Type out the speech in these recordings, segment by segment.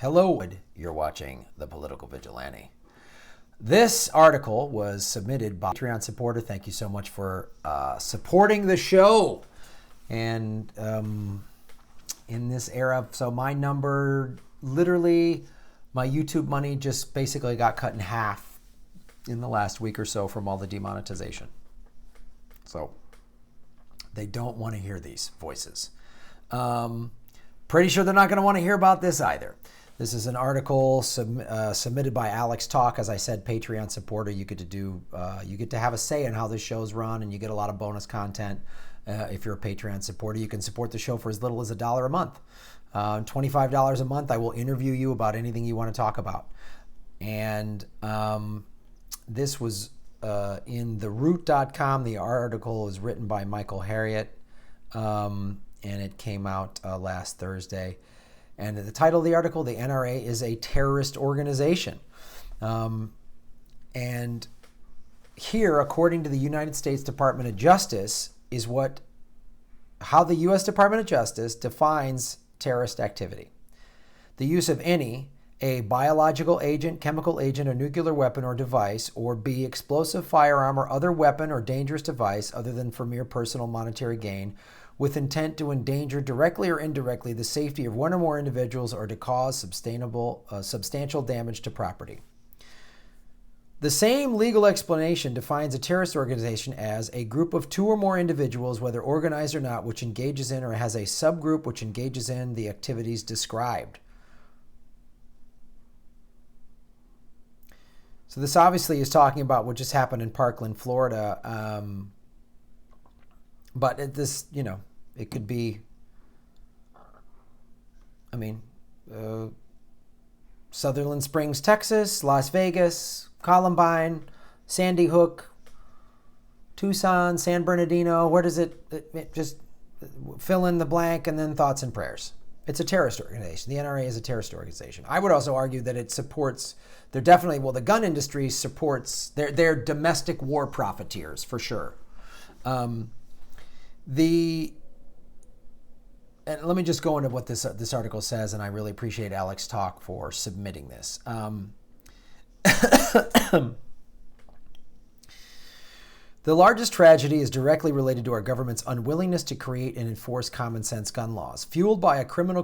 Hello, you're watching The Political Vigilante. This article was submitted by a Patreon supporter. Thank you so much for supporting the show. And in this era, so my number, literally, my YouTube money just basically got cut in half in the last week or so from all the demonetization. So they don't want to hear these voices. Pretty sure they're not going to want to hear about this either. This is an article submitted by Alex Talk. As I said, Patreon supporter. You get to have a say in how this show's run, and you get a lot of bonus content. If you're a Patreon supporter, you can support the show for as little as $1 a month. $25 a month, I will interview you about anything you want to talk about. And this was in theroot.com. The article is written by Michael Harriot, and it came out last Thursday. And the title of the article, the NRA is a terrorist organization. And here, according to the United States Department of Justice, is how the U.S. Department of Justice defines terrorist activity. The use of any, A, biological agent, chemical agent, or nuclear weapon or device, or B, explosive firearm or other weapon or dangerous device other than for mere personal monetary gain, with intent to endanger directly or indirectly the safety of one or more individuals or to cause substantial damage to property. The same legal explanation defines a terrorist organization as a group of two or more individuals, whether organized or not, which engages in or has a subgroup which engages in the activities described. So this obviously is talking about what just happened in Parkland, Florida. But it could be, Sutherland Springs, Texas, Las Vegas, Columbine, Sandy Hook, Tucson, San Bernardino. Where does it just fill in the blank and then thoughts and prayers? It's a terrorist organization. The NRA is a terrorist organization. I would also argue that it supports, the gun industry supports, they're domestic war profiteers for sure. And let me just go into what this article says, and I really appreciate Alex Talk for submitting this. The largest tragedy is directly related to our government's unwillingness to create and enforce common sense gun laws, fueled by a criminal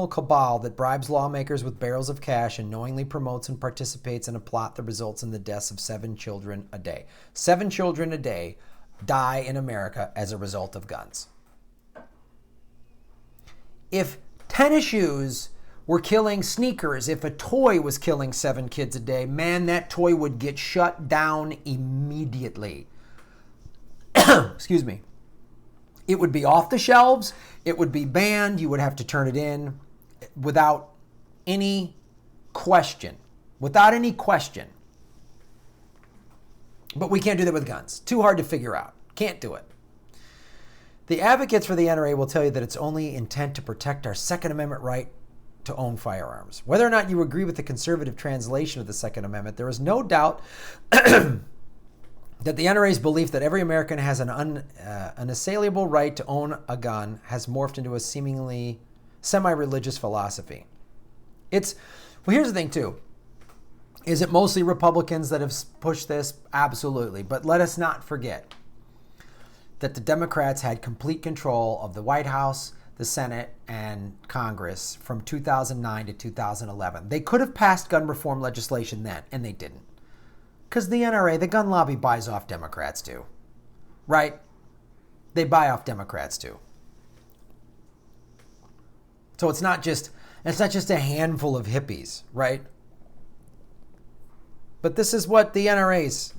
cabal that bribes lawmakers with barrels of cash and knowingly promotes and participates in a plot that results in the deaths of 7 children a day. 7 children a day die in America as a result of guns. If tennis shoes were killing sneakers, if a toy was killing 7 kids a day, man, that toy would get shut down immediately. Excuse me. It would be off the shelves. It would be banned. You would have to turn it in without any question. Without any question. But we can't do that with guns. Too hard to figure out. Can't do it. The advocates for the NRA will tell you that it's only intent to protect our Second Amendment right to own firearms. Whether or not you agree with the conservative translation of the Second Amendment, there is no doubt that the NRA's belief that every American has an unassailable right to own a gun has morphed into a seemingly semi-religious philosophy. Here's the thing too. Is it mostly Republicans that have pushed this? Absolutely. But let us not forget that the Democrats had complete control of the White House, the Senate, and Congress from 2009 to 2011. They could have passed gun reform legislation then, and they didn't. Because the NRA, the gun lobby, buys off Democrats too. Right? They buy off Democrats too. So it's not just a handful of hippies, right? But this is what the NRA's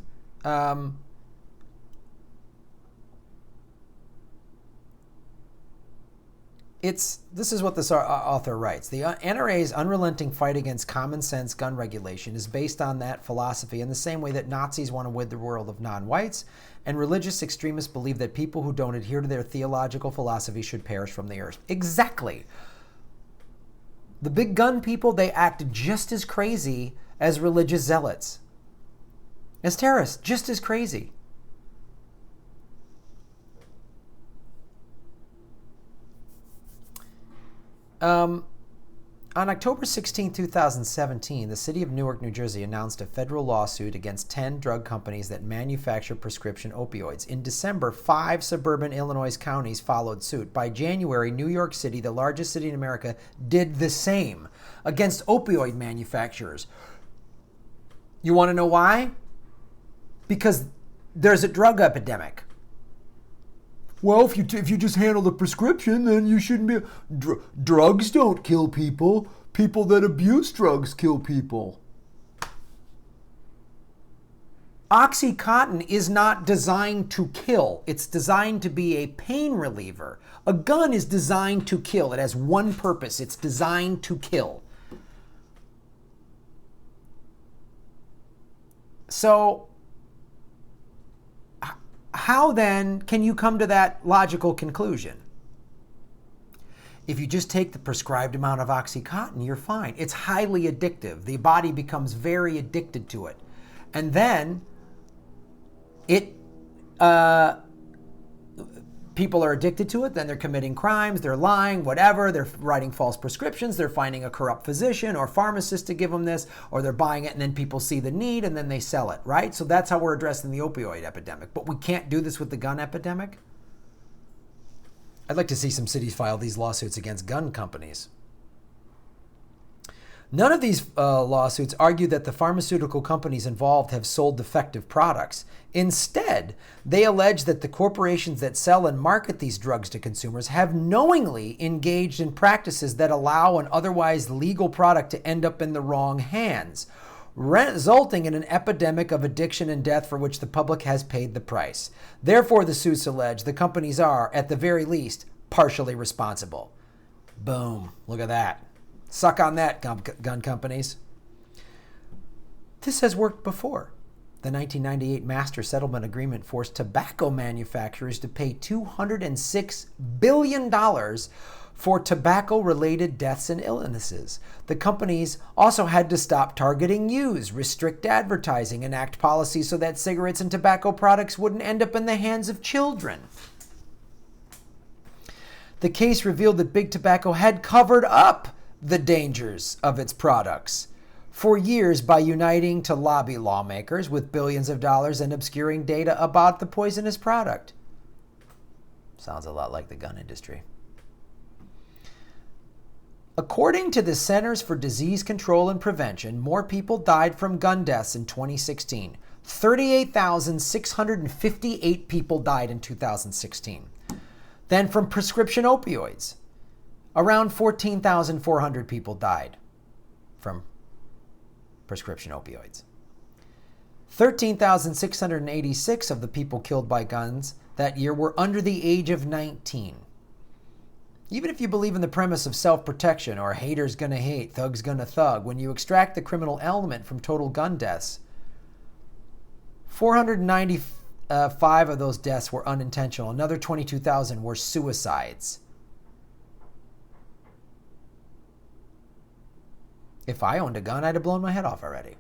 this is what this author writes. The NRA's unrelenting fight against common sense gun regulation is based on that philosophy in the same way that Nazis want to rid the world of non-whites and religious extremists believe that people who don't adhere to their theological philosophy should perish from the earth. Exactly. The big gun people, they act just as crazy as religious zealots. As terrorists, just as crazy. On October 16, 2017, the city of Newark, New Jersey announced a federal lawsuit against 10 drug companies that manufacture prescription opioids. In December, 5 suburban Illinois counties followed suit. By January, New York City, the largest city in America, did the same against opioid manufacturers. You want to know why? Because there's a drug epidemic. Well, if you just handle the prescription, then you shouldn't be... drugs don't kill people. People that abuse drugs kill people. OxyContin is not designed to kill. It's designed to be a pain reliever. A gun is designed to kill. It has one purpose. It's designed to kill. So, how then can you come to that logical conclusion? If you just take the prescribed amount of OxyContin, you're fine. It's highly addictive. The body becomes very addicted to it. And then people are addicted to it, then they're committing crimes, they're lying, whatever, they're writing false prescriptions, they're finding a corrupt physician or pharmacist to give them this, or they're buying it and then people see the need and then they sell it, right? So that's how we're addressing the opioid epidemic. But we can't do this with the gun epidemic? I'd like to see some cities file these lawsuits against gun companies. None of these lawsuits argue that the pharmaceutical companies involved have sold defective products. Instead, they allege that the corporations that sell and market these drugs to consumers have knowingly engaged in practices that allow an otherwise legal product to end up in the wrong hands, resulting in an epidemic of addiction and death for which the public has paid the price. Therefore, the suits allege the companies are, at the very least, partially responsible. Boom. Look at that. Suck on that, gun companies. This has worked before. The 1998 Master Settlement Agreement forced tobacco manufacturers to pay $206 billion for tobacco-related deaths and illnesses. The companies also had to stop targeting youths, restrict advertising, enact policies so that cigarettes and tobacco products wouldn't end up in the hands of children. The case revealed that Big Tobacco had covered up the dangers of its products for years by uniting to lobby lawmakers with billions of dollars and obscuring data about the poisonous product. Sounds a lot like the gun industry. According to the Centers for Disease Control and Prevention, more people died from gun deaths in 2016. 38,658 people died in 2016. Then from prescription opioids. Around 14,400 people died from prescription opioids. 13,686 of the people killed by guns that year were under the age of 19. Even if you believe in the premise of self-protection or haters gonna hate, thugs gonna thug, when you extract the criminal element from total gun deaths, 495 of those deaths were unintentional. Another 22,000 were suicides. If I owned a gun, I'd have blown my head off already.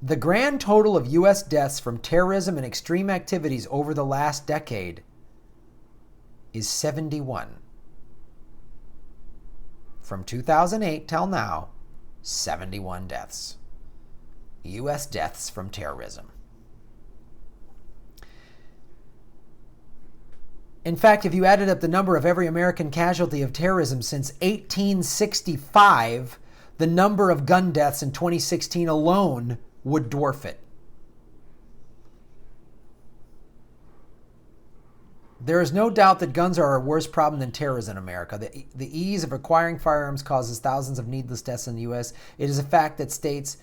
The grand total of U.S. deaths from terrorism and extreme activities over the last decade is 71. From 2008 till now, 71 deaths. U.S. deaths from terrorism. In fact, if you added up the number of every American casualty of terrorism since 1865, the number of gun deaths in 2016 alone would dwarf it. There is no doubt that guns are a worse problem than terrorism in America. The ease of acquiring firearms causes thousands of needless deaths in the U.S. It is a fact that states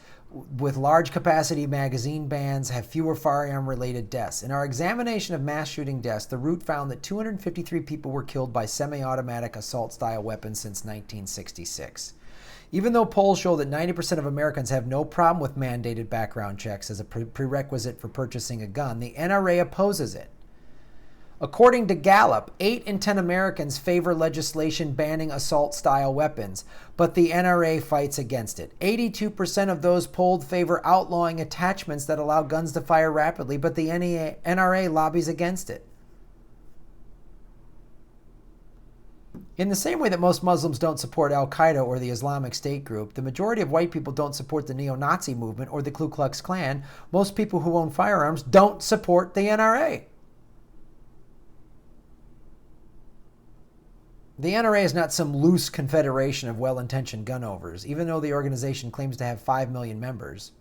with large capacity magazine bans have fewer firearm-related deaths. In our examination of mass shooting deaths, the root found that 253 people were killed by semi-automatic assault-style weapons since 1966. Even though polls show that 90% of Americans have no problem with mandated background checks as a prerequisite for purchasing a gun, the NRA opposes it. According to Gallup, 8 in 10 Americans favor legislation banning assault-style weapons, but the NRA fights against it. 82% of those polled favor outlawing attachments that allow guns to fire rapidly, but the NRA lobbies against it. In the same way that most Muslims don't support Al-Qaeda or the Islamic State group, the majority of white people don't support the neo-Nazi movement or the Ku Klux Klan. Most people who own firearms don't support the NRA. The NRA is not some loose confederation of well-intentioned gun owners, even though the organization claims to have 5 million members.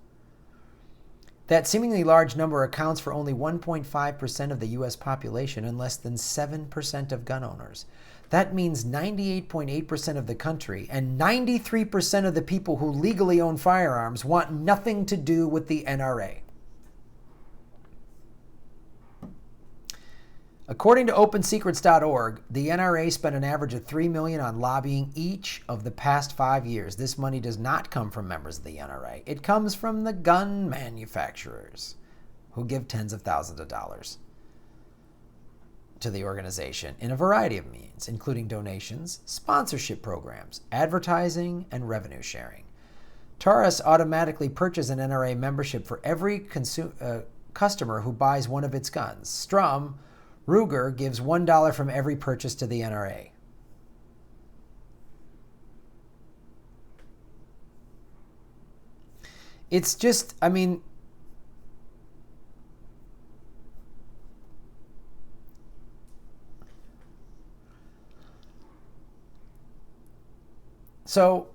That seemingly large number accounts for only 1.5% of the U.S. population and less than 7% of gun owners. That means 98.8% of the country and 93% of the people who legally own firearms want nothing to do with the NRA. According to OpenSecrets.org, the NRA spent an average of $3 million on lobbying each of the past 5 years. This money does not come from members of the NRA. It comes from the gun manufacturers, who give tens of thousands of dollars to the organization in a variety of means, including donations, sponsorship programs, advertising, and revenue sharing. Taurus automatically purchases an NRA membership for every customer who buys one of its guns. Strum Ruger gives $1 from every purchase to the NRA. It's just, I mean, so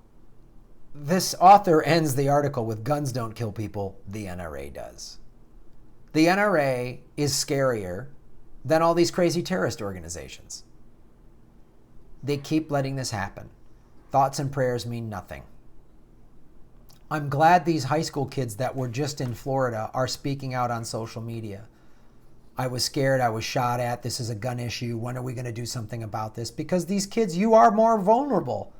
this author ends the article with "Guns don't kill people, the NRA does." The NRA is scarier than all these crazy terrorist organizations. They keep letting this happen. Thoughts and prayers mean nothing. I'm glad these high school kids that were just in Florida are speaking out on social media. I was scared, I was shot at, this is a gun issue, when are we going to do something about this? Because these kids, you are more vulnerable.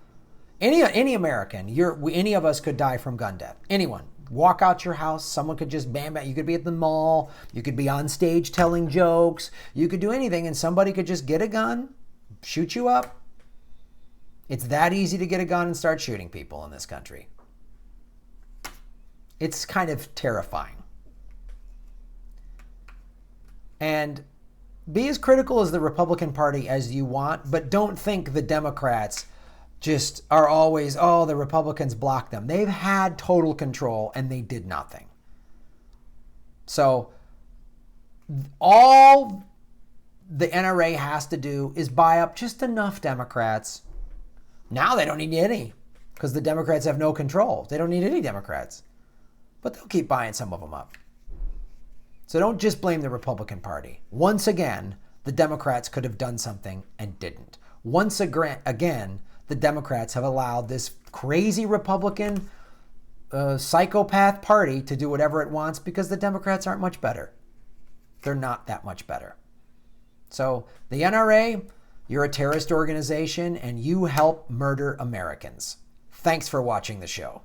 Any American, any of us could die from gun death. Anyone. Walk out your house, someone could just bam, you could be at the mall, you could be on stage telling jokes, you could do anything and somebody could just get a gun, shoot you up. It's that easy to get a gun and start shooting people in this country. It's kind of terrifying. And be as critical as the Republican Party as you want, but don't think the Democrats just are always, oh, the Republicans blocked them. They've had total control and they did nothing. So all the NRA has to do is buy up just enough Democrats. Now they don't need any because the Democrats have no control. They don't need any Democrats, but they'll keep buying some of them up. So don't just blame the Republican Party. Once again, the Democrats could have done something and didn't. Once again, the Democrats have allowed this crazy Republican psychopath party to do whatever it wants because the Democrats aren't much better. They're not that much better. So the NRA, you're a terrorist organization and you help murder Americans. Thanks for watching the show.